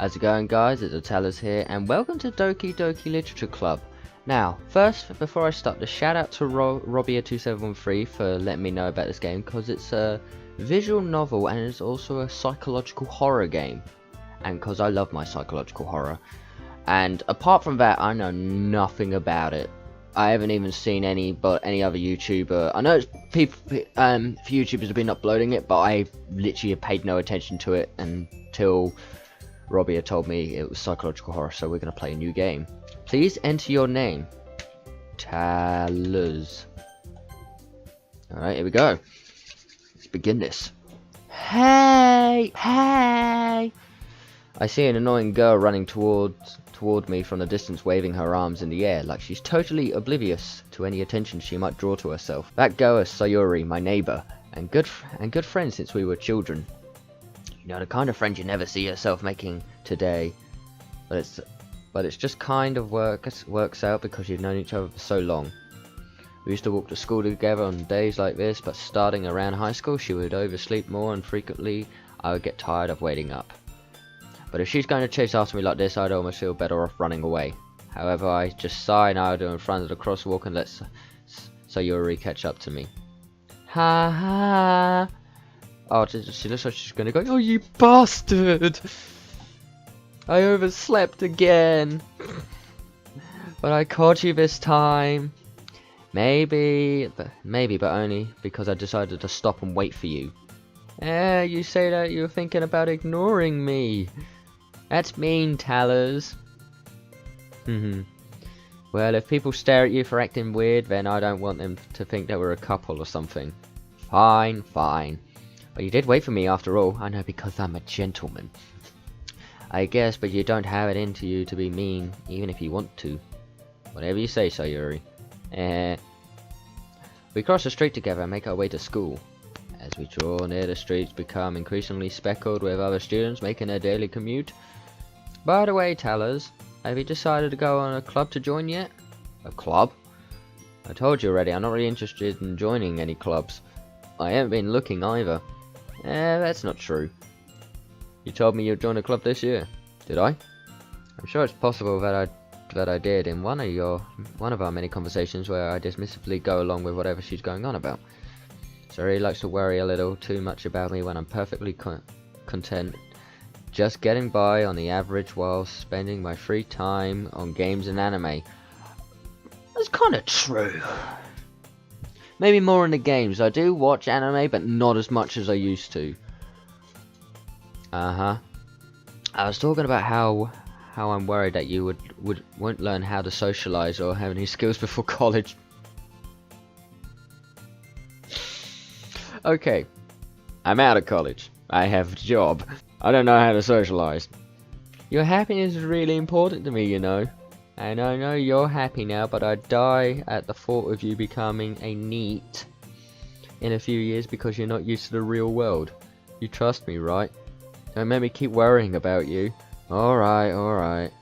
How's it going, guys? It's Otellas here, and welcome to Doki Doki Literature Club. Now, first, before I start, a shout out to Robbia2713 for letting me know about this game, because it's a visual novel and it's also a psychological horror game, and because I love my psychological horror. And apart from that, I know nothing about it. I haven't even seen any other YouTuber. I know YouTubers have been uploading it, but I literally have paid no attention to it until Robbie told me it was psychological horror, so we're going to play a new game. Please enter your name. Talers. Alright, here we go. Let's begin this. Hey! Hey! I see an annoying girl running toward me from the distance, waving her arms in the air like she's totally oblivious to any attention she might draw to herself. That girl is Sayuri, my neighbour, and good friend since we were children. You know, the kind of friend you never see yourself making today, but it's just kind of works out because you've known each other for so long. We used to walk to school together on days like this, but starting around high school she would oversleep more, and frequently I would get tired of waiting up. But if she's going to chase after me like this, I'd almost feel better off running away. However, I just sigh and idle in front of the crosswalk and let Sayuri catch up to me. Ha ha! Oh, she looks like she's going to go, "Oh, you bastard! I overslept again! But I caught you this time. Maybe, but only because I decided to stop and wait for you." You say that you're thinking about ignoring me. That's mean, Talers. Well, if people stare at you for acting weird, then I don't want them to think that we're a couple or something. Fine, fine. But you did wait for me after all. I know, because I'm a gentleman. I guess, but you don't have it into you to be mean, even if you want to. Whatever you say, Sayuri. We cross the street together and make our way to school. As we draw near, the streets become increasingly speckled with other students making their daily commute. By the way, Talers, have you decided to go on a club to join yet? A club? I told you already, I'm not really interested in joining any clubs. I haven't been looking either. That's not true. You told me you'd join a club this year. Did I? I'm sure it's possible that I did in one of our many conversations where I dismissively go along with whatever she's going on about. Sayuri likes to worry a little too much about me when I'm perfectly content just getting by on the average while spending my free time on games and anime. That's kind of true. Maybe more in the games. I do watch anime, but not as much as I used to. I was talking about how I'm worried that you won't learn how to socialize or have any skills before college. Okay, I'm out of college. I have a job. I don't know how to socialize. Your happiness is really important to me, you know. And I know you're happy now, but I'd die at the thought of you becoming a NEET in a few years because you're not used to the real world. You trust me, right? Don't make me keep worrying about you. Alright.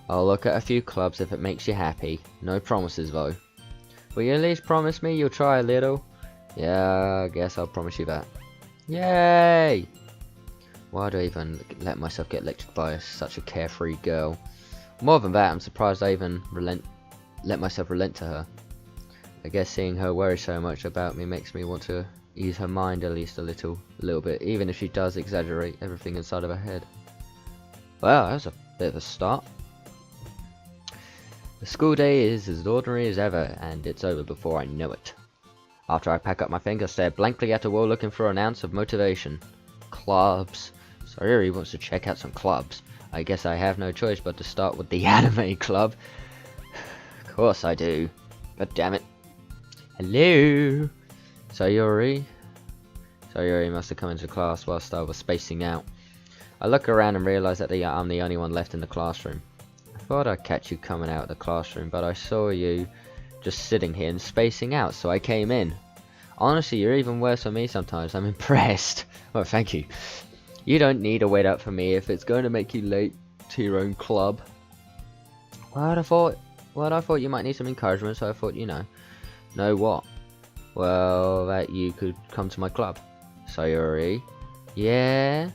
I'll look at a few clubs if it makes you happy. No promises, though. Will you at least promise me you'll try a little? Yeah, I guess I'll promise you that. Yay! Why do I even let myself get lectured by such a carefree girl? More than that, I'm surprised I even let myself relent to her. I guess seeing her worry so much about me makes me want to ease her mind at least a little bit, even if she does exaggerate everything inside of her head. Well, that's a bit of a start. The school day is as ordinary as ever, and it's over before I know it. After I pack up my things, I stare blankly at the wall looking for an ounce of motivation. Clubs. Sayuri wants to check out some clubs. I guess I have no choice but to start with the anime club. Of course I do. God damn it. Hello? Sayuri? Sayuri must have come into class whilst I was spacing out. I look around and realise that I'm the only one left in the classroom. I thought I'd catch you coming out of the classroom, but I saw you just sitting here and spacing out, so I came in. Honestly, you're even worse than me sometimes. I'm impressed. Well, thank you. You don't need to wait up for me if it's going to make you late to your own club. Well, I thought you might need some encouragement, so I thought, you know. Know what? Well, that you could come to my club. Sayuri. Yeah?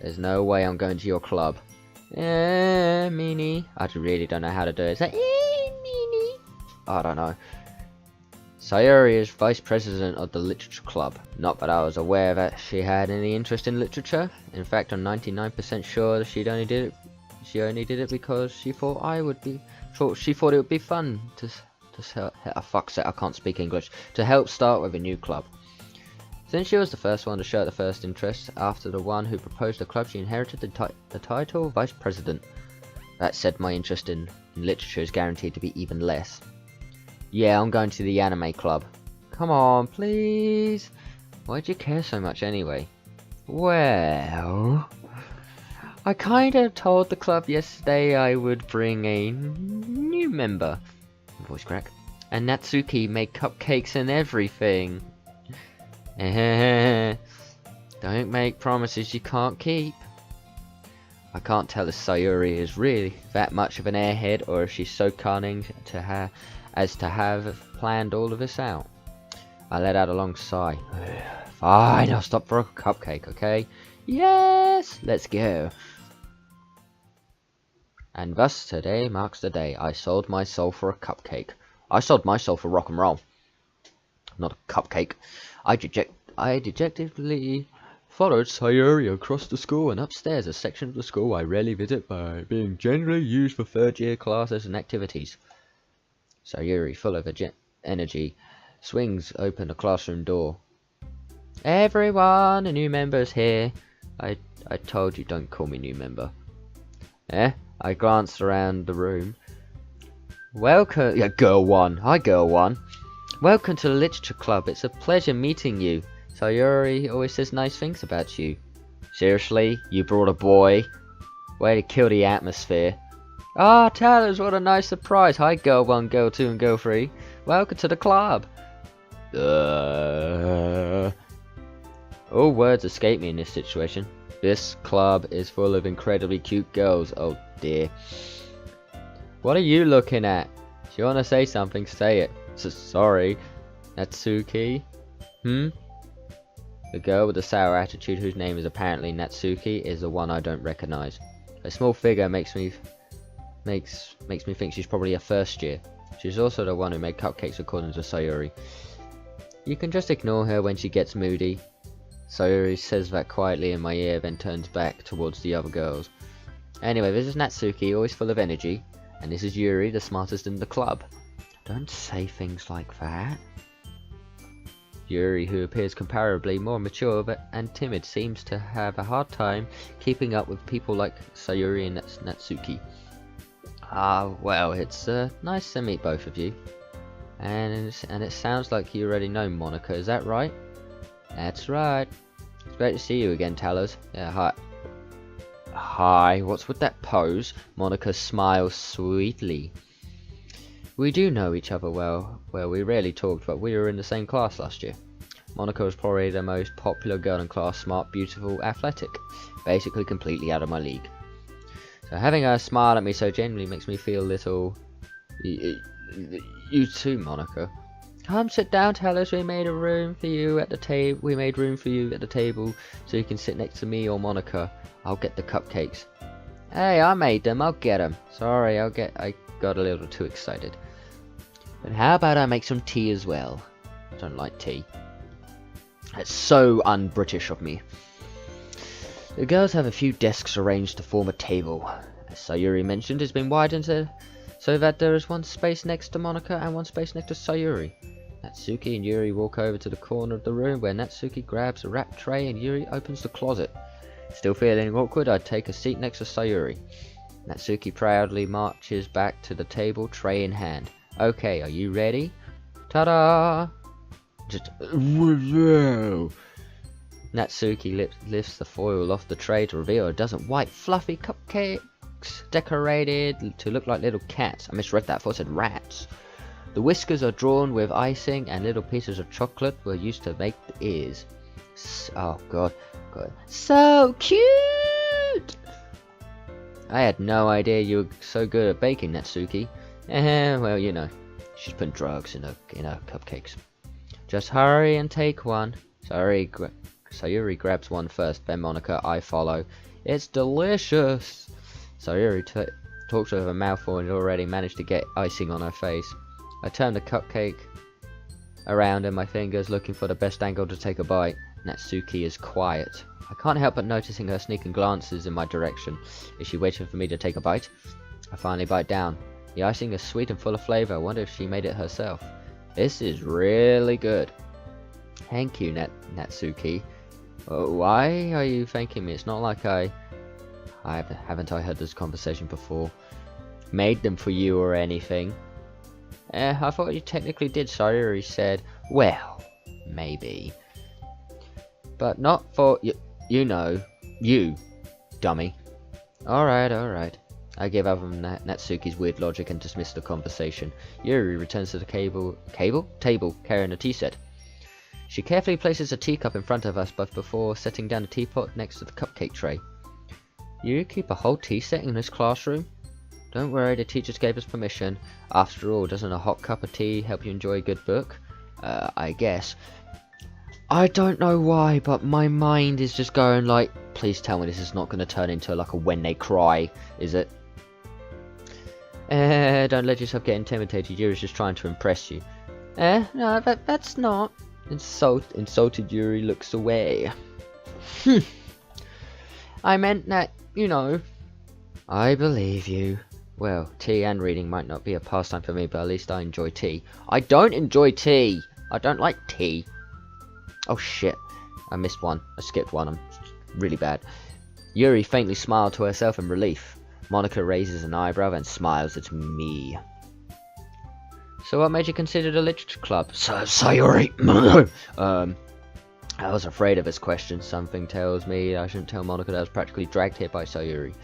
There's no way I'm going to your club. Meanie. I really don't know how to do it. It's like, meanie. I don't know. Sayuri is vice president of the literature club. Not that I was aware that she had any interest in literature. In fact, I'm 99% sure that she only did it because she thought she thought it would be fun to I can't speak English. To help start with a new club. Since she was the first one to show the first interest, after the one who proposed the club, she inherited the title of vice president. That said, my interest in literature is guaranteed to be even less. Yeah, I'm going to the anime club. Come on, please. Why'd you care so much anyway? Well, I kinda told the club yesterday I would bring a new member. Voice crack. And Natsuki made cupcakes and everything. Don't make promises you can't keep. I can't tell if Sayuri is really that much of an airhead or if she's so cunning as to have planned all of this out. I let out a long sigh. Fine, I'll stop for a cupcake, okay? Yes, let's go. And thus today marks the day I sold my soul for a cupcake. I sold my soul for rock and roll. Not a cupcake. I dejectedly followed Sayuri across the school and upstairs, a section of the school I rarely visit by being generally used for third-year classes and activities. Sayuri, full of energy, swings open the classroom door. Everyone, a new member's here. I told you don't call me new member. I glanced around the room. Welcome, yeah, girl one. Hi, girl one. Welcome to the literature club. It's a pleasure meeting you. Sayuri always says nice things about you. Seriously? You brought a boy? Way to kill the atmosphere. Ah, tell us what a nice surprise. Hi, girl 1, girl 2, and girl 3. Welcome to the club. All words escape me in this situation. This club is full of incredibly cute girls. Oh dear. What are you looking at? If you want to say something, say it. Sorry. Natsuki? The girl with the sour attitude, whose name is apparently Natsuki, is the one I don't recognize. Her small figure makes me think she's probably a first year. She's also the one who made cupcakes according to Sayuri. You can just ignore her when she gets moody. Sayuri says that quietly in my ear, then turns back towards the other girls. Anyway, this is Natsuki, always full of energy. And this is Yuri, the smartest in the club. Don't say things like that. Yuri, who appears comparably more mature and timid, seems to have a hard time keeping up with people like Sayuri and Natsuki. Well, it's nice to meet both of you. And it sounds like you already know Monica, is that right? That's right. It's great to see you again, Talos. Yeah, hi. Hi, what's with that pose? Monica smiles sweetly. We do know each other well. Well, we rarely talked, but we were in the same class last year. Monica was probably the most popular girl in class, smart, beautiful, athletic. Basically completely out of my league. So having her smile at me so genuinely makes me feel little... You too, Monica. Come sit down, Talos. We made room for you at the table so you can sit next to me or Monica. I'll get the cupcakes. Hey, I made them. I'll get them. Sorry, I got a little too excited. But how about I make some tea as well? I don't like tea. That's so un-British of me. The girls have a few desks arranged to form a table. As Sayuri mentioned, it's been widened so that there is one space next to Monica and one space next to Sayuri. Natsuki and Yuri walk over to the corner of the room where Natsuki grabs a wrap tray and Yuri opens the closet. Still feeling awkward, I take a seat next to Sayuri. Natsuki proudly marches back to the table, tray in hand. Okay, are you ready? Ta-da! Natsuki lifts the foil off the tray to reveal a dozen white fluffy cupcakes decorated to look like little cats. I misread that, I thought it said rats. The whiskers are drawn with icing and little pieces of chocolate were used to make the ears. Oh god. So cute! I had no idea you were so good at baking, Natsuki. Well, you know, she's putting drugs in her cupcakes. Just hurry and take one. Sayuri grabs one first, then Monica, I follow. It's delicious. Sayuri talks with her mouth full and had already managed to get icing on her face. I turned the cupcake around in my fingers, looking for the best angle to take a bite. Natsuki is quiet. I can't help but noticing her sneaking glances in my direction. Is she waiting for me to take a bite? I finally bite down. The icing is sweet and full of flavour. I wonder if she made it herself. This is really good. Thank you, Natsuki. Why are you thanking me? It's not like haven't I heard this conversation before? Made them for you or anything? I thought you technically did, Sayuri said. Well, maybe. But not for you know, you, dummy. Alright. I give up on Natsuki's weird logic and dismiss the conversation. Yuri returns to the table, carrying a tea set. She carefully places a teacup in front of us, but before setting down the teapot next to the cupcake tray. You keep a whole tea set in this classroom? Don't worry, the teachers gave us permission. After all, doesn't a hot cup of tea help you enjoy a good book? I guess. I don't know why, but my mind is just going like, please tell me this is not going to turn into like a when they cry, is it? Don't let yourself get intimidated. Yuri's just trying to impress you. No, that's not. Insulted Yuri looks away. I meant that, you know. I believe you. Well, tea and reading might not be a pastime for me, but at least I enjoy tea. I don't enjoy tea. I don't like tea. Oh shit. I missed one. I skipped one. I'm really bad. Yuri faintly smiled to herself in relief. Monica raises an eyebrow and smiles at me. So what made you consider the literature club? Sayuri. I was afraid of this question. Something tells me I shouldn't tell Monica that I was practically dragged here by Sayuri.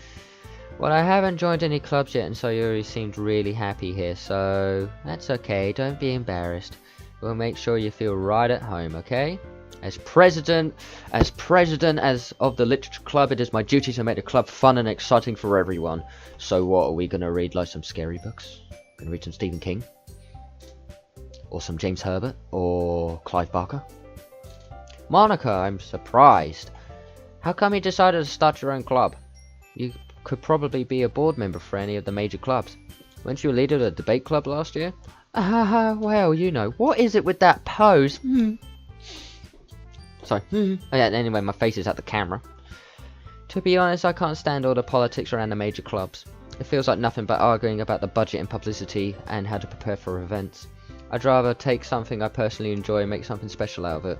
Well, I haven't joined any clubs yet, and Sayuri seemed really happy here, so that's okay. Don't be embarrassed. We'll make sure you feel right at home, okay? As president of the literature club, it is my duty to make the club fun and exciting for everyone. So what, are we gonna read like some scary books? Gonna read some Stephen King? Or some James Herbert? Or Clive Barker? Monica, I'm surprised. How come you decided to start your own club? You could probably be a board member for any of the major clubs. Weren't you a leader of the debate club last year? Well, you know. What is it with that pose? Sorry. Anyway, my face is at the camera. To be honest, I can't stand all the politics around the major clubs. It feels like nothing but arguing about the budget and publicity and how to prepare for events. I'd rather take something I personally enjoy and make something special out of it.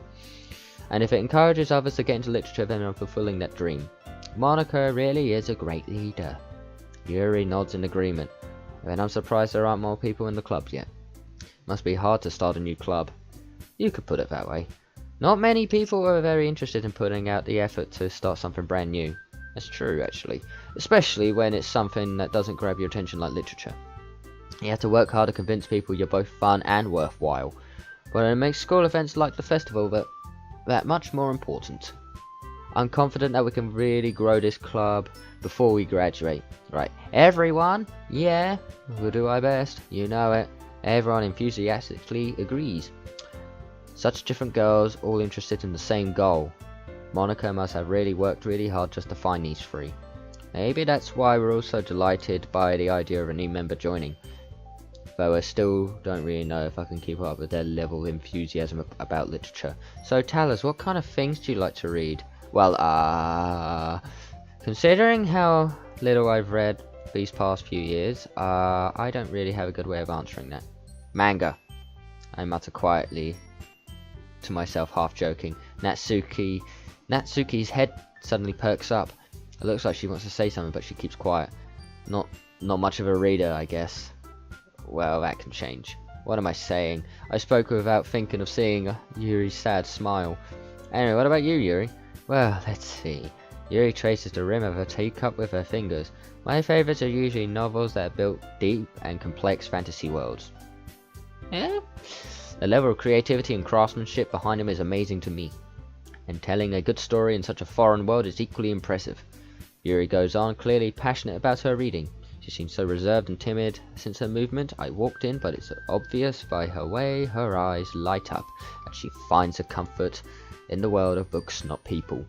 And if it encourages others to get into literature, then I'm fulfilling that dream. Monica really is a great leader. Yuri nods in agreement. And I'm surprised there aren't more people in the club yet. Must be hard to start a new club. You could put it that way. Not many people are very interested in putting out the effort to start something brand new. That's true, actually. Especially when it's something that doesn't grab your attention like literature. You have to work hard to convince people you're both fun and worthwhile. But it makes school events like the festival that much more important. I'm confident that we can really grow this club before we graduate. Right, everyone? Yeah, we'll do our best. You know it. Everyone enthusiastically agrees. Such different girls, all interested in the same goal. Monica must have really worked really hard just to find these three. Maybe that's why we're all so delighted by the idea of a new member joining. Though I still don't really know if I can keep up with their level of enthusiasm about literature. So tell us, what kind of things do you like to read? Well, considering how little I've read these past few years, I don't really have a good way of answering that. Manga, I mutter quietly to myself, half joking. Natsuki's head suddenly perks up. It looks like she wants to say something, but she keeps quiet. Not much of a reader, I guess. Well, that can change. What am I saying? I spoke without thinking of seeing Yuri's sad smile. Anyway, what about you, Yuri? Well, let's see. Yuri traces the rim of her teacup with her fingers. My favourites are usually novels that are built deep and complex fantasy worlds. Yeah? The level of creativity and craftsmanship behind them is amazing to me. And telling a good story in such a foreign world is equally impressive. Yuri goes on, clearly passionate about her reading. She seems so reserved and timid since her movement. I walked in, but it's obvious by her way her eyes light up as she finds her comfort in the world of books, not people.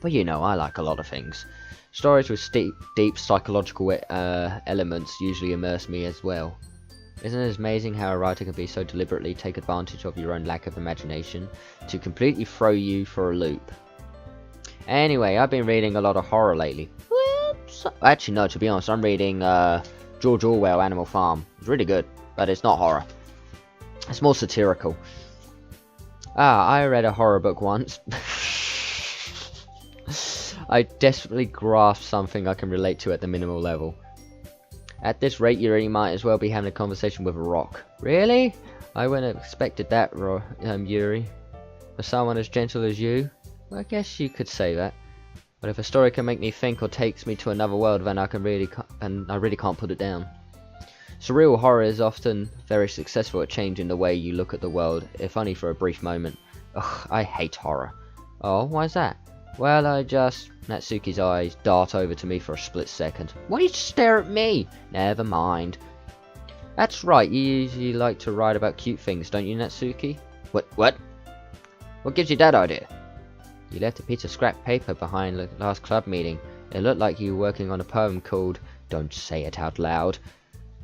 But you know, I like a lot of things. Stories with deep psychological elements usually immerse me as well. Isn't it amazing how a writer can be so deliberately take advantage of your own lack of imagination to completely throw you for a loop? Anyway, I've been reading a lot of horror lately. Whoops. Actually, no, to be honest, I'm reading George Orwell, Animal Farm. It's really good, but it's not horror. It's more satirical. I read a horror book once. I desperately grasped something I can relate to at the minimal level. At this rate, you really might as well be having a conversation with a rock. Really? I wouldn't have expected that, Yuri. For someone as gentle as you? Well, I guess you could say that. But if a story can make me think or takes me to another world, then I really can't put it down. Surreal horror is often very successful at changing the way you look at the world, if only for a brief moment. Ugh, I hate horror. Oh, why is that? Well, Natsuki's eyes dart over to me for a split second. Why do you stare at me? Never mind. That's right, you usually like to write about cute things, don't you, Natsuki? What? What gives you that idea? You left a piece of scrap paper behind the last club meeting. It looked like you were working on a poem called Don't Say It Out Loud.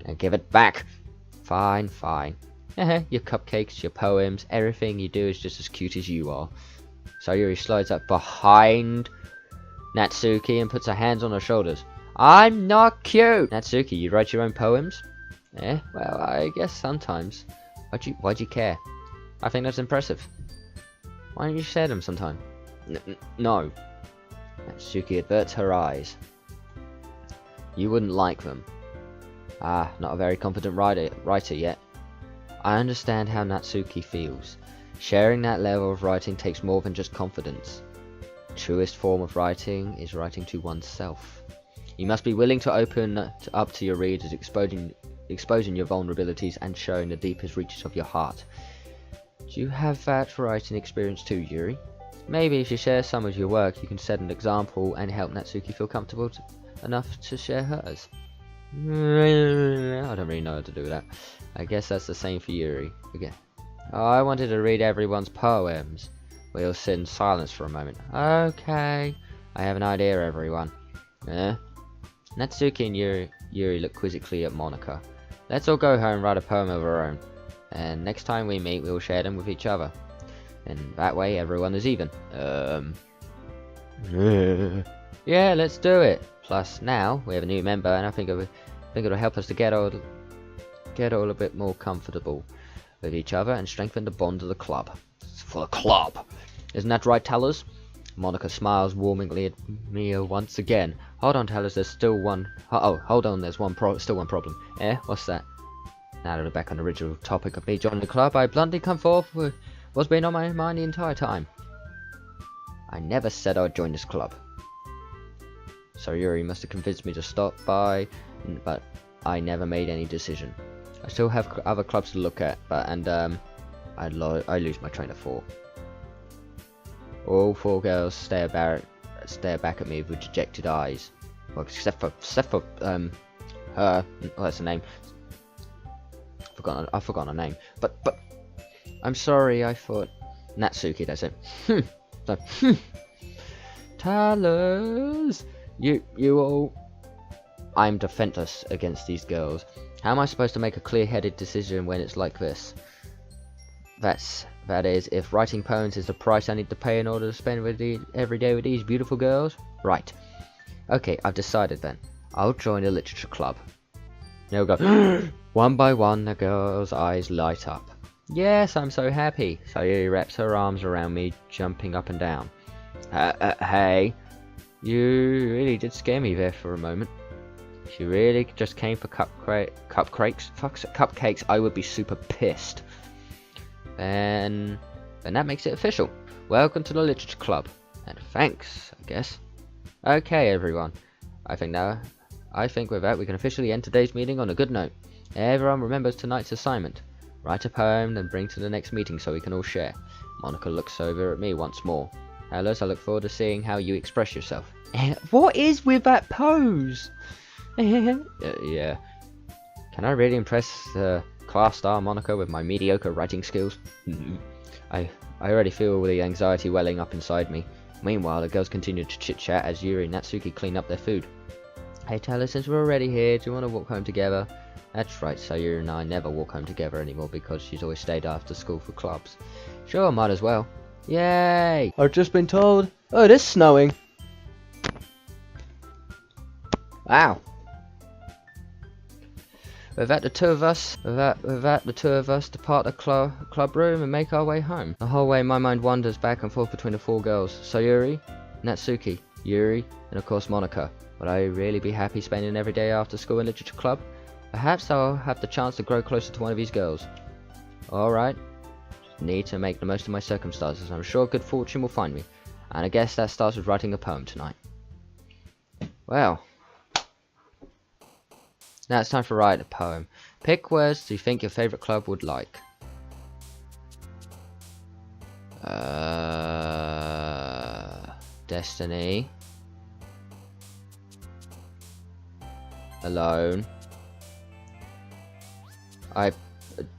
And give it back. Fine. Your cupcakes, your poems, everything you do is just as cute as you are. Sayuri slides up behind Natsuki and puts her hands on her shoulders. I'm not cute! Natsuki, you write your own poems? Eh, well, I guess sometimes. Why'd you care? I think that's impressive. Why don't you share them sometime? No. Natsuki averts her eyes. You wouldn't like them. Ah, not a very competent writer yet. I understand how Natsuki feels. Sharing that level of writing takes more than just confidence. The truest form of writing is writing to oneself. You must be willing to open up to your readers, exposing your vulnerabilities and showing the deepest reaches of your heart. Do you have that writing experience too, Yuri? Maybe if you share some of your work, you can set an example and help Natsuki feel comfortable enough to share hers. I don't really know how to do that. I guess that's the same for Yuri. Okay. Oh, I wanted to read everyone's poems. We'll sit in silence for a moment. Okay. I have an idea, everyone. Natsuki and Yuri look quizzically at Monika. Let's all go home and write a poem of our own. And next time we meet, we'll share them with each other. And that way, everyone is even. Yeah, let's do it. Plus, now we have a new member, and I think it'll help us to get all a bit more comfortable with each other and strengthen the bond of the club. For the club, isn't that right, Tellers? Monika smiles warmingly at me once again. Hold on, Tellers. There's still one. Oh, hold on. There's still one problem. What's that? Now that we're back on the original topic of me joining the club, I bluntly come forth with what's been on my mind the entire time. I never said I'd join this club. So Yuri must have convinced me to stop by, but I never made any decision. I still have other clubs to look at, I lose my train of thought. All four girls stare back at me with dejected eyes. Well, except for her. What's her name? I forgot her name. But I'm sorry. I thought Natsuki. That's it. Talers, you all. I'm defenseless against these girls. How am I supposed to make a clear-headed decision when it's like this? That is, if writing poems is the price I need to pay in order to spend every day with these beautiful girls? Right. Okay, I've decided then. I'll join a literature club. They'll go, one by one, the girl's eyes light up. Yes, I'm so happy. Sayuri wraps her arms around me, jumping up and down. Hey. You really did scare me there for a moment. If you really just came for cupcakes, I would be super pissed. Then that makes it official. Welcome to the Literature Club. And thanks, I guess. Okay, everyone. I think with that we can officially end today's meeting on a good note. Everyone remembers tonight's assignment. Write a poem, then bring to the next meeting so we can all share. Monika looks over at me once more. Alice, I look forward to seeing how you express yourself. What is with that pose? Yeah. Can I really impress class star Monika with my mediocre writing skills? I already feel the anxiety welling up inside me. Meanwhile, the girls continued to chit-chat as Yuri and Natsuki cleaned up their food. Hey Taylor, since we're already here, do you want to walk home together? That's right, Sayuri and I never walk home together anymore because she's always stayed after school for clubs. Sure, might as well. Yay! I've just been told. Oh, it is snowing. Wow. With that, the two of us depart the club room and make our way home. The whole way, my mind wanders back and forth between the four girls: Sayuri, Natsuki, Yuri, and of course Monica. Would I really be happy spending every day after school in literature club? Perhaps I'll have the chance to grow closer to one of these girls. Alright. Need to make the most of my circumstances. I'm sure good fortune will find me. And I guess that starts with writing a poem tonight. Well. Now it's time to write a poem. Pick words you think your favourite club would like. Destiny. Alone.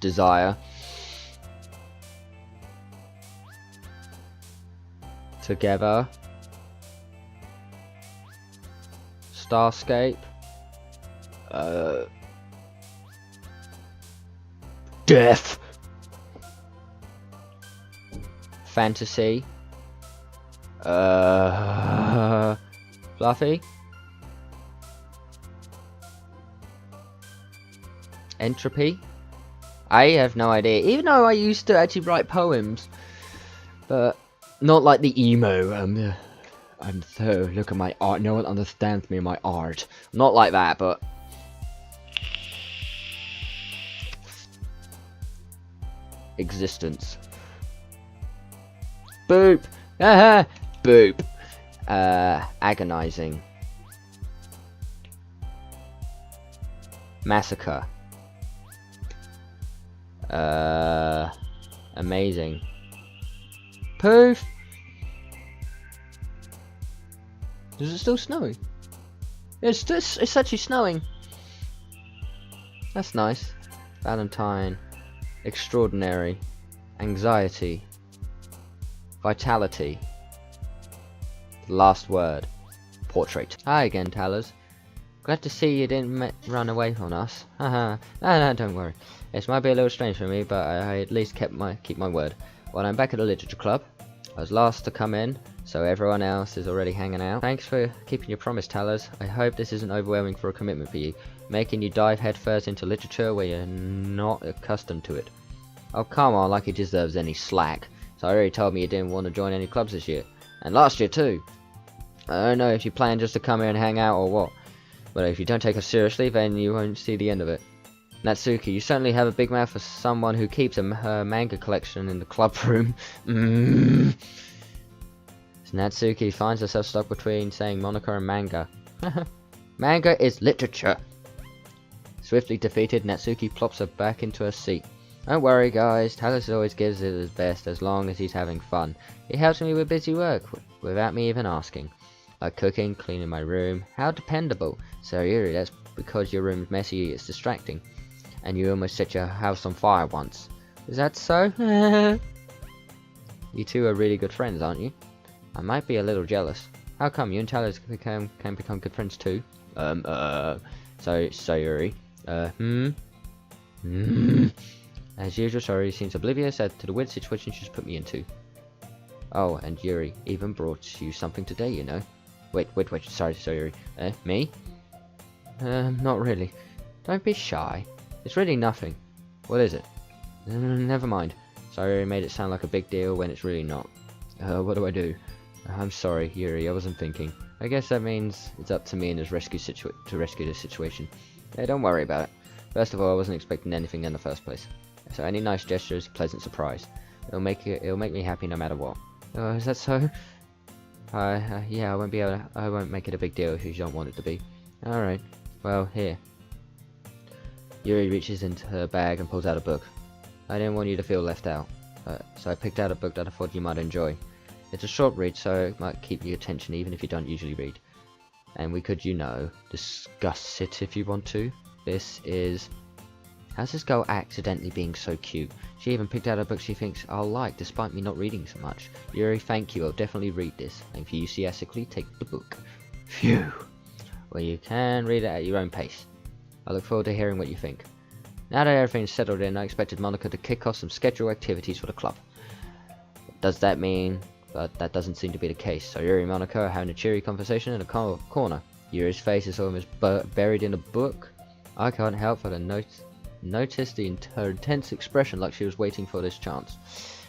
Desire. Together. Starscape. Death. Fantasy. Fluffy. Entropy. I have no idea. Even though I used to actually write poems, but not like the emo. I'm so look at my art. No one understands me and my art. Not like that, but existence. Boop. Boop. Agonizing. Massacre. Amazing. Poof. Is it still snowing? It's actually snowing. That's nice. Valentine. Extraordinary. Anxiety. Vitality. The last word. Portrait. Hi again, Tallers. Glad to see you didn't run away from us. Haha. No, don't worry. This might be a little strange for me, but I at least keep my word. Well, I'm back at the literature club. I was last to come in, so everyone else is already hanging out. Thanks for keeping your promise, Tallers. I hope this isn't overwhelming for a commitment for you, making you dive headfirst into literature where you're not accustomed to it. Oh, come on, like he deserves any slack. So I already told me you didn't want to join any clubs this year. And last year too. I don't know if you plan just to come here and hang out or what. But if you don't take us seriously, then you won't see the end of it. Natsuki, you certainly have a big mouth for someone who keeps her manga collection in the club room. Natsuki finds herself stuck between saying Monica and manga. Manga is literature. Swiftly defeated, Natsuki plops her back into her seat. Don't worry guys, Talos always gives it his best as long as he's having fun. He helps me with busy work, without me even asking. Like cooking, cleaning my room. How dependable. Sayuri, that's because your room's messy, it's distracting. And you almost set your house on fire once. Is that so? You two are really good friends, aren't you? I might be a little jealous. How come you and Talos can become good friends too? So Sayuri. As usual, Sayuri seems oblivious to the weird situation she's put me into. Oh, and Yuri even brought you something today, you know. Wait, sorry, Sayuri. Me? Not really. Don't be shy. It's really nothing. What is it? Never mind. Sayuri made it sound like a big deal when it's really not. What do I do? I'm sorry, Yuri, I wasn't thinking. I guess that means it's up to me in this to rescue this situation. Hey, don't worry about it. First of all, I wasn't expecting anything in the first place. So any nice gesture is a pleasant surprise. It'll make me happy no matter what. Oh, is that so? Yeah, I won't make it a big deal if you don't want it to be. Alright. Well, here. Yuri reaches into her bag and pulls out a book. I didn't want you to feel left out. So I picked out a book that I thought you might enjoy. It's a short read, so it might keep your attention even if you don't usually read. And we could, discuss it if you want to. This is How's this girl accidentally being so cute? She even picked out a book she thinks I'll like, despite me not reading so much. Yuri, thank you. I'll definitely read this. And enthusiastically take the book. Phew. Well, you can read it at your own pace. I look forward to hearing what you think. Now that everything's settled in, I expected Monica to kick off some scheduled activities for the club. Does that mean? But that doesn't seem to be the case. So Yuri and Monica are having a cheery conversation in a corner. Yuri's face is almost buried in a book. I can't help but notice her intense expression, like she was waiting for this chance.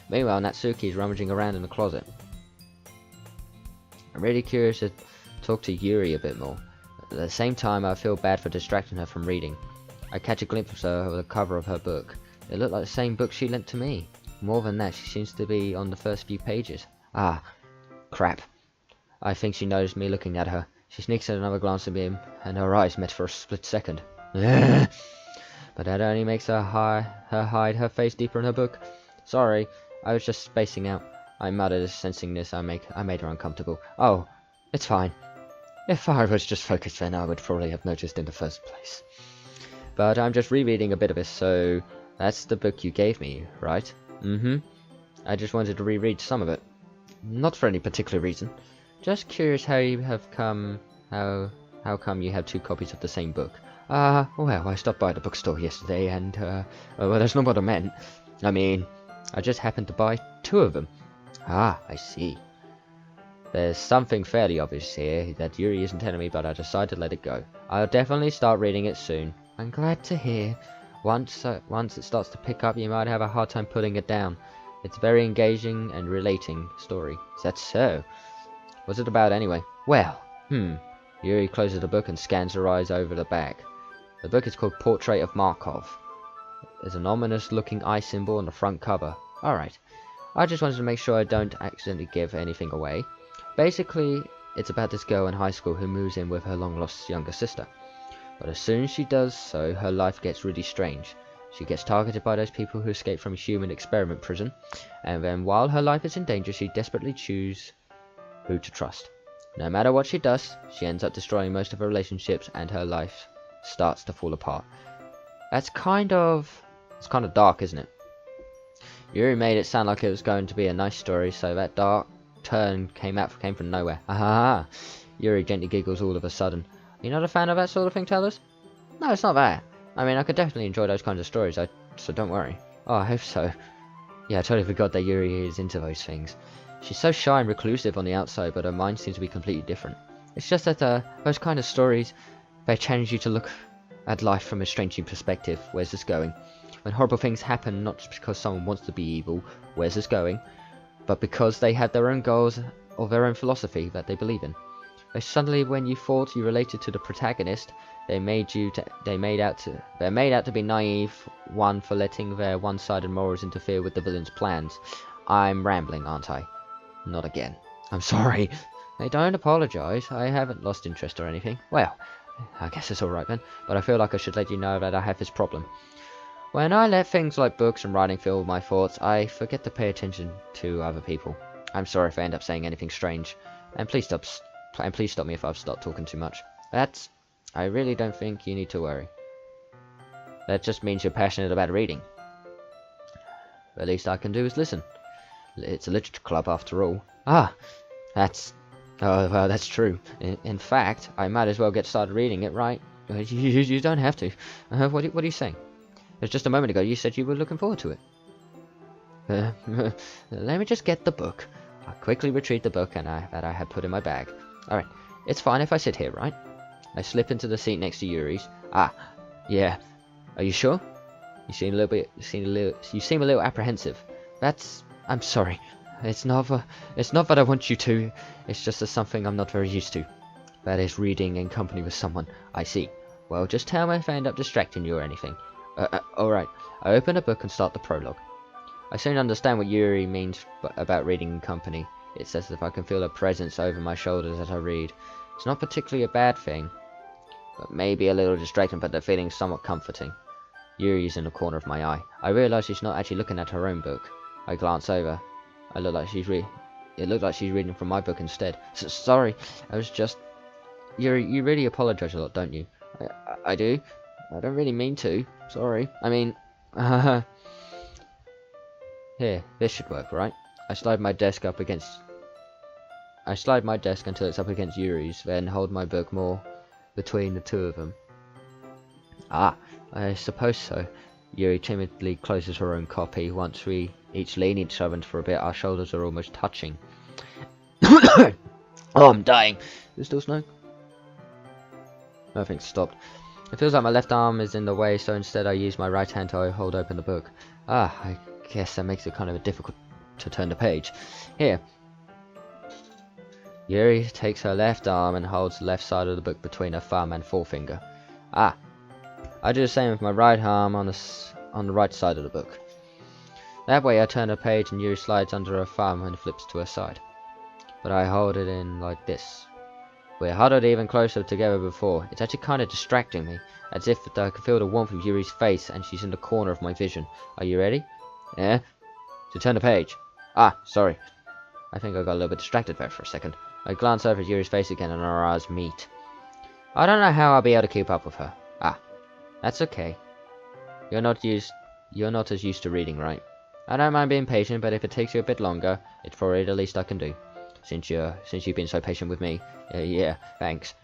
Meanwhile, Natsuki is rummaging around in the closet. I'm really curious to talk to Yuri a bit more. At the same time, I feel bad for distracting her from reading. I catch a glimpse of her over the cover of her book. It looked like the same book she lent to me. More than that, she seems to be on the first few pages. Ah, crap. I think she noticed me looking at her. She sneaks another glance at me, and her eyes met for a split second. But that only makes her hide her face deeper in her book. Sorry, I was just spacing out. I muttered, sensing this. I made her uncomfortable. Oh, it's fine. If I was just focused then, I would probably have noticed in the first place. But I'm just rereading a bit of it, so that's the book you gave me, right? Mm-hmm. I just wanted to reread some of it. Not for any particular reason. Just curious how you have come... How come you have two copies of the same book? Well, I stopped by the bookstore yesterday and, well, that's not what I meant. I mean, I just happened to buy two of them. Ah, I see. There's something fairly obvious here that Yuri isn't telling me, but I decided to let it go. I'll definitely start reading it soon. I'm glad to hear. Once it starts to pick up, you might have a hard time putting it down. It's a very engaging and relating story. Is that so? What's it about anyway? Well, Yuri closes the book and scans her eyes over the back. The book is called Portrait of Markov. There's an ominous looking eye symbol on the front cover. Alright. I just wanted to make sure I don't accidentally give anything away. Basically, it's about this girl in high school who moves in with her long-lost younger sister. But as soon as she does so, her life gets really strange. She gets targeted by those people who escape from a human experiment prison, and then while her life is in danger, she desperately chooses who to trust. No matter what she does, she ends up destroying most of her relationships, and her life starts to fall apart. It's kind of dark, isn't it? Yuri made it sound like it was going to be a nice story, so that dark turn came from nowhere. Ha! Yuri gently giggles all of a sudden. You not a fan of that sort of thing, Tellers? No, it's not that. I mean, I could definitely enjoy those kinds of stories, so don't worry. Oh, I hope so. Yeah, I totally forgot that Yuri is into those things. She's so shy and reclusive on the outside, but her mind seems to be completely different. It's just that those kind of stories, they challenge you to look at life from a strange new perspective. Where's this going? When horrible things happen, not just because someone wants to be evil, where's this going? But because they have their own goals or their own philosophy that they believe in. Suddenly, when you thought you related to the protagonist, they're made out to be naive, one for letting their one-sided morals interfere with the villain's plans. I'm rambling, aren't I? Not again. I'm sorry. Hey, don't apologise. I haven't lost interest or anything. Well, I guess it's alright then, but I feel like I should let you know that I have this problem. When I let things like books and writing fill my thoughts, I forget to pay attention to other people. I'm sorry if I end up saying anything strange, and please stop me if I've stopped talking too much. I really don't think you need to worry. That just means you're passionate about reading. The least I can do is listen. It's a literature club after all. Well, that's true. In fact, I might as well get started reading it, right? You don't have to. What are you saying? Just a moment ago you said you were looking forward to it. Let me just get the book. I quickly retrieved the book that I had put in my bag. Alright, it's fine if I sit here, right? I slip into the seat next to Yuri's. Yeah. Are you sure? You seem a little apprehensive. I'm sorry. It's not that I want you to. It's just something I'm not very used to. That is reading in company with someone. I see. Well, just tell me if I end up distracting you or anything. Alright. I open a book and start the prologue. I soon understand what Yuri means about reading in company. It's as if I can feel her presence over my shoulders as I read. It's not particularly a bad thing, but maybe a little distracting, but the feeling's somewhat comforting. Yuri's in the corner of my eye. I realise she's not actually looking at her own book. I glance over. It looked like she's reading from my book instead. Sorry, I was just... You really apologise a lot, don't you? I do? I don't really mean to. Sorry. I mean, here, this should work, right? I slide my desk until it's up against Yuri's, then hold my book more between the two of them. Ah, I suppose so. Yuri timidly closes her own copy. Once we each lean each other for a bit, our shoulders are almost touching. Oh, I'm dying. Is there still snow? Nothing's stopped. It feels like my left arm is in the way, so instead I use my right hand to hold open the book. Ah, I guess that makes it kind of difficult to turn the page. Here. Yuri takes her left arm and holds the left side of the book between her thumb and forefinger. Ah. I do the same with my right arm on the right side of the book. That way I turn the page and Yuri slides under her thumb and flips to her side. But I hold it in like this. We're huddled even closer together before. It's actually kind of distracting me, as if I can feel the warmth of Yuri's face and she's in the corner of my vision. Are you ready? Yeah? To turn the page. Ah, sorry. I think I got a little bit distracted there for a second. I glance over at Yuri's face again and our eyes meet. I don't know how I'll be able to keep up with her. Ah, that's okay. You're not as used to reading, right? I don't mind being patient, but if it takes you a bit longer, it's probably the least I can do. Since you've been so patient with me. Yeah, thanks.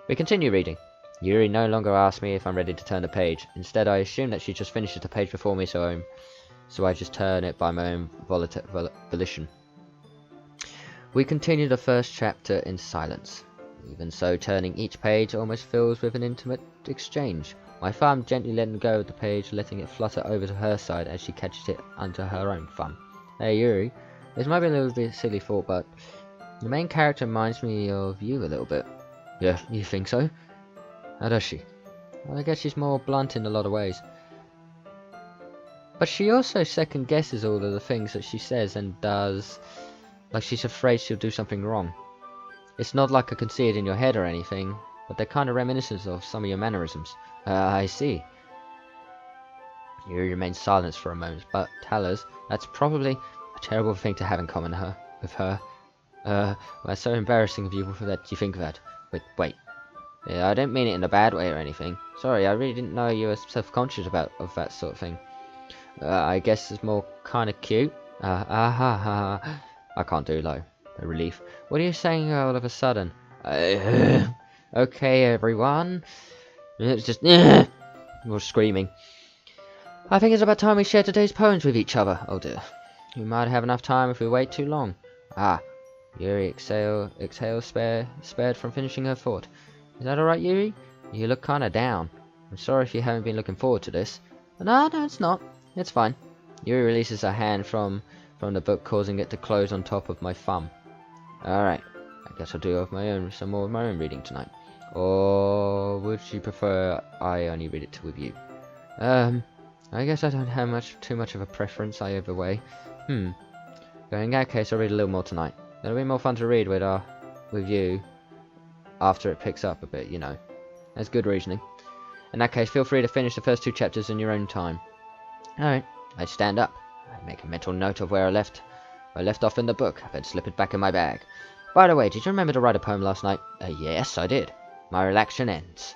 We continue reading. Yuri no longer asks me if I'm ready to turn the page. Instead, I assume that she just finishes the page before me, so I just turn it by my own volition. We continue the first chapter in silence. Even so, turning each page almost fills with an intimate exchange. My thumb gently letting go of the page, letting it flutter over to her side as she catches it under her own thumb. Hey Yuri, this might be a little bit silly thought, but the main character reminds me of you a little bit. Yeah, you think so? How does she? Well, I guess she's more blunt in a lot of ways. But she also second guesses all of the things that she says and does, like she's afraid she'll do something wrong. It's not like I can see it in your head or anything, but they're kind of reminiscent of some of your mannerisms. I see. Yuri remains silent for a moment, but tells that's probably a terrible thing to have in common with her. Well, it's so embarrassing of you that you think that. Wait. Yeah, I don't mean it in a bad way or anything. Sorry, I really didn't know you were self-conscious of that sort of thing. I guess it's more kind of cute. I can't do low. A relief. What are you saying all of a sudden? Okay, everyone. It's just more screaming. I think it's about time we share today's poems with each other. Oh dear. We might have enough time if we wait too long. Ah. Yuri exhales spared from finishing her thought. Is that alright, Yuri? You look kinda down. I'm sorry if you haven't been looking forward to this. No, it's not. It's fine. Yuri releases her hand from the book, causing it to close on top of my thumb. Alright. I guess I'll do some more of my own reading tonight. Or would you prefer I only read it with you? I guess I don't have too much of a preference either way. But in that case, I'll read a little more tonight. It'll be more fun to read with you after it picks up a bit, you know. That's good reasoning. In that case, feel free to finish the first 2 chapters in your own time. Alright, I stand up. I make a mental note of where I left off in the book, then slip it back in my bag. By the way, did you remember to write a poem last night? Yes, I did. My relaxation ends.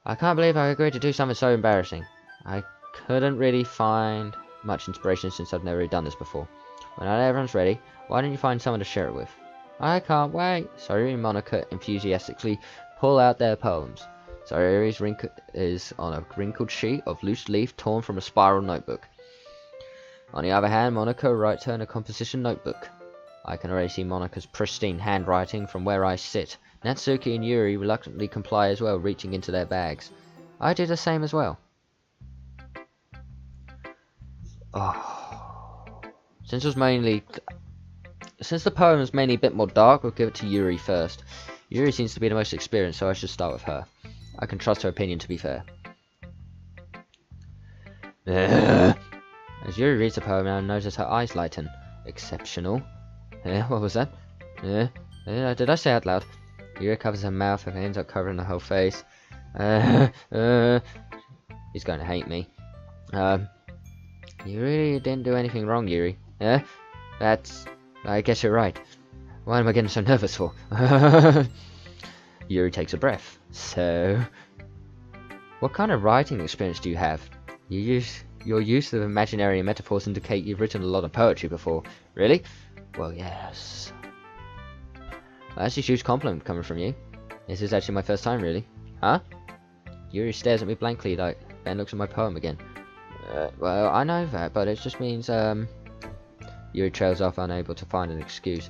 I can't believe I agreed to do something so embarrassing. I couldn't really find much inspiration since I've never really done this before. When everyone's ready, why don't you find someone to share it with? I can't wait. Sayuri and Monica enthusiastically pull out their poems. Sayuri's is on a wrinkled sheet of loose leaf torn from a spiral notebook. On the other hand, Monica writes her in a composition notebook. I can already see Monica's pristine handwriting from where I sit. Natsuki and Yuri reluctantly comply as well, reaching into their bags. I do the same as well. Oh. Since the poem is mainly a bit more dark, we'll give it to Yuri first. Yuri seems to be the most experienced, so I should start with her. I can trust her opinion to be fair. As Yuri reads the poem, I notice her eyes lighten. Exceptional. What was that? Did I say out loud? Yuri covers her mouth and ends up covering the whole face. He's going to hate me. You really didn't do anything wrong, Yuri. I guess you're right. Why am I getting so nervous for? Yuri takes a breath. So... What kind of writing experience do you have? Your use of imaginary metaphors indicate you've written a lot of poetry before. Really? Well, yes. That's a huge compliment coming from you. This is actually my first time, really. Huh? Yuri stares at me blankly, like, then looks at my poem again. Well, I know that, but it just means, Yuri trails off, unable to find an excuse.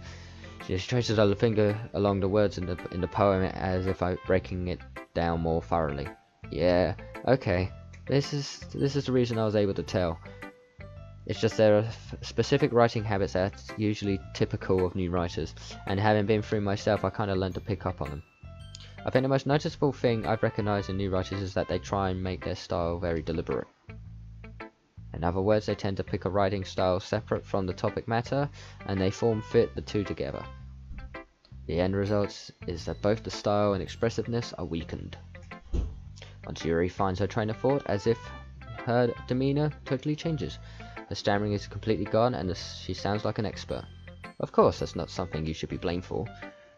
She just traces her finger along the words in the poem as if I'm breaking it down more thoroughly. Yeah, okay. This is the reason I was able to tell. It's just there are specific writing habits that's usually typical of new writers, and having been through myself, I kind of learned to pick up on them. I think the most noticeable thing I've recognised in new writers is that they try and make their style very deliberate. In other words, they tend to pick a writing style separate from the topic matter, and they fit the two together. The end result is that both the style and expressiveness are weakened. Once Yuri finds her train of thought, as if her demeanour totally changes. Her stammering is completely gone, and she sounds like an expert. Of course, that's not something you should be blamed for.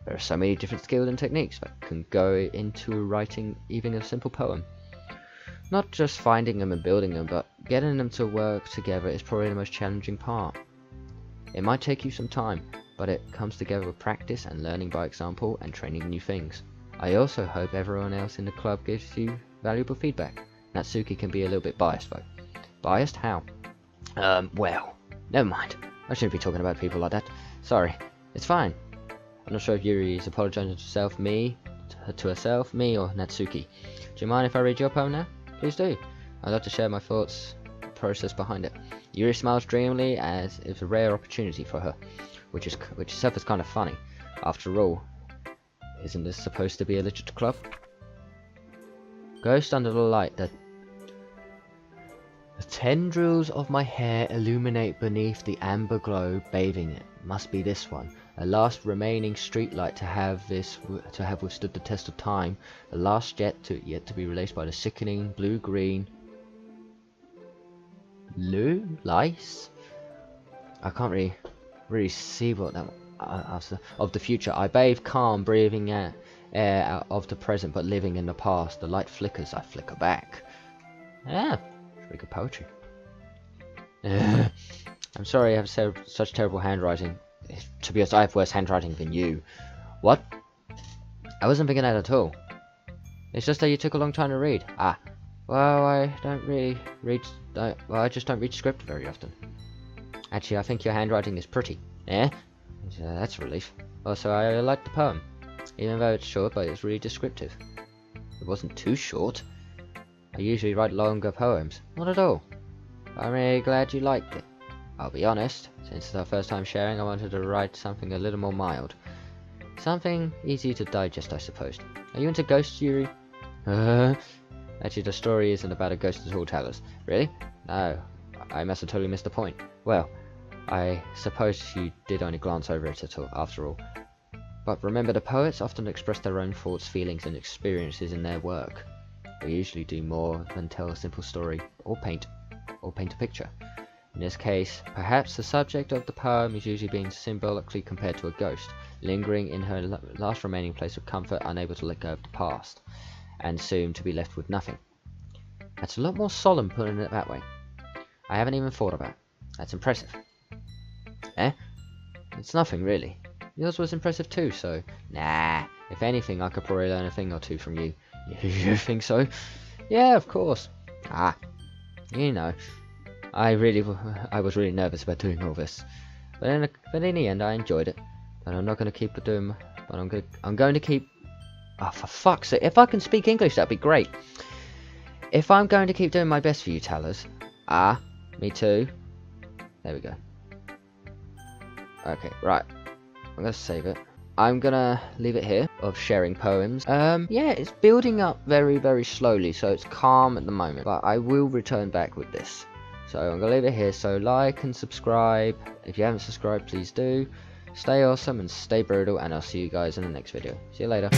There are so many different skills and techniques that can go into writing even a simple poem. Not just finding them and building them, but getting them to work together is probably the most challenging part. It might take you some time, but it comes together with practice and learning by example and training new things. I also hope everyone else in the club gives you valuable feedback. Natsuki can be a little bit biased though. Biased? How? Well, never mind. I shouldn't be talking about people like that. Sorry. It's fine. I'm not sure if Yuri is apologizing to herself, me, or Natsuki. Do you mind if I read your poem now? Please do. I'd love to share my thoughts, the process behind it. Yuri smiles dreamily as if a rare opportunity for her, which itself is kind of funny. After all, isn't this supposed to be a literature club? Ghost under the light. The tendrils of my hair illuminate beneath the amber glow bathing it. Must be this one. A last remaining streetlight to have withstood the test of time. The last yet to be released by the sickening blue-green lice. I can't really see what that of the future. I bathe calm, breathing air out of the present, but living in the past. The light flickers. I flicker back. Yeah, pretty good poetry. I'm sorry I have such terrible handwriting. To be honest, I have worse handwriting than you. What? I wasn't thinking that at all. It's just that you took a long time to read. Ah. Well, I don't really read... well, I just don't read script very often. Actually, I think your handwriting is pretty. Yeah? That's a relief. Also, I like the poem. Even though it's short, but it's really descriptive. It wasn't too short. I usually write longer poems. Not at all. I'm really glad you liked it. I'll be honest, since it's our first time sharing, I wanted to write something a little more mild. Something easy to digest, I suppose. Are you into ghosts, Yuri? Actually, the story isn't about a ghost at all, Talos. Really? No, I must have totally missed the point. Well, I suppose you did only glance over it after all. But remember, the poets often express their own thoughts, feelings, and experiences in their work. They usually do more than tell a simple story, or paint a picture. In this case, perhaps the subject of the poem is usually being symbolically compared to a ghost, lingering in her last remaining place of comfort, unable to let go of the past, and soon to be left with nothing. That's a lot more solemn putting it that way. I haven't even thought about it. That's impressive. Eh? It's nothing, really. Yours was impressive too, so... Nah, if anything, I could probably learn a thing or two from you. You think so? Yeah, of course. Ah, you know. I was really nervous about doing all this, but in the end, I enjoyed it. But I'm not going to keep doing. But I'm going to keep. Oh, for fuck's sake! If I can speak English, that'd be great. If I'm going to keep doing my best for you, Talos. Ah, me too. There we go. Okay, right. I'm gonna save it. I'm gonna leave it here of sharing poems. Yeah, it's building up very, very slowly, so it's calm at the moment. But I will return back with this. So I'm going to leave it here, so like and subscribe. If you haven't subscribed, please do. Stay awesome and stay brutal, and I'll see you guys in the next video. See you later.